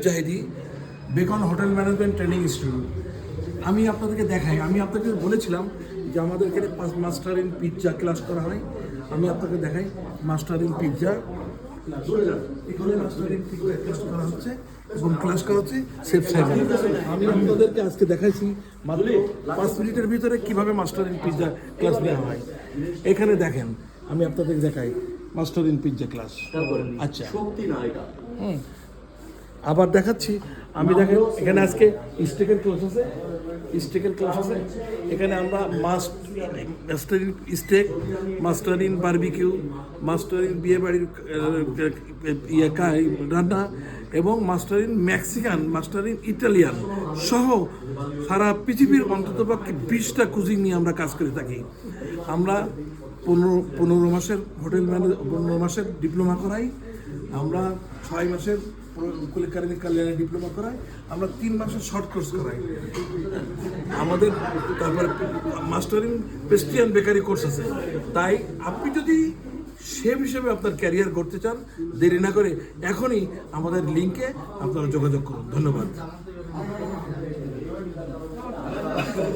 Zahidi beacon hotel management training institute. আমি আপনাদেরকে দেখাই, আমি আপনাকে বলেছিলাম যে আমাদের এখানে মাস্টার ইন পিৎজা ক্লাস করা হয়। আমি আপনাকে দেখাই মাস্টার ইন পিৎজা, এখানে মাস্টার ইন পিৎজা ক্লাস করা হচ্ছে এবং ক্লাস করা হচ্ছে সেফ সাইকেল। আমি আপনাদেরকে আজকে দেখাইছি মাত্র 5 মিনিটের ভিতরে কিভাবে মাস্টার ইন পিৎজা ক্লাস নেওয়া হয়। এখানে দেখেন, আমি আপনাদের দেখাই মাস্টার ইন পিৎজা ক্লাস। আচ্ছা, আবার দেখাচ্ছি। আমি দেখেন এখানে আজকে স্টেকের ক্লাস আছে, এখানে আমরা master in steak, master in barbecue, master in বিয়ে বাড়ির রান্না এবং master in Mexican, master in Italian সহ সারা পৃথিবীর অন্ততপক্ষে 20টা কুজিন নিয়ে আমরা কাজ করে থাকি। আমরা 15 মাসের হোটেল ম্যানেজ 15 মাসের ডিপ্লোমা করাই, আমরা 6 মাসের কুলিকারি কালিয়ারি ডিপ্লোমা করাই, আমরা 3 মাসের শর্ট কোর্স করাই। আমাদের তারপরে master in pastry and bakery course আছে। তাই আপনি যদি শেফ হিসেবে আপনার ক্যারিয়ার করতে চান, দেরি না করে এখনই আমাদের লিঙ্কে আপনারা যোগাযোগ করুন। ধন্যবাদ।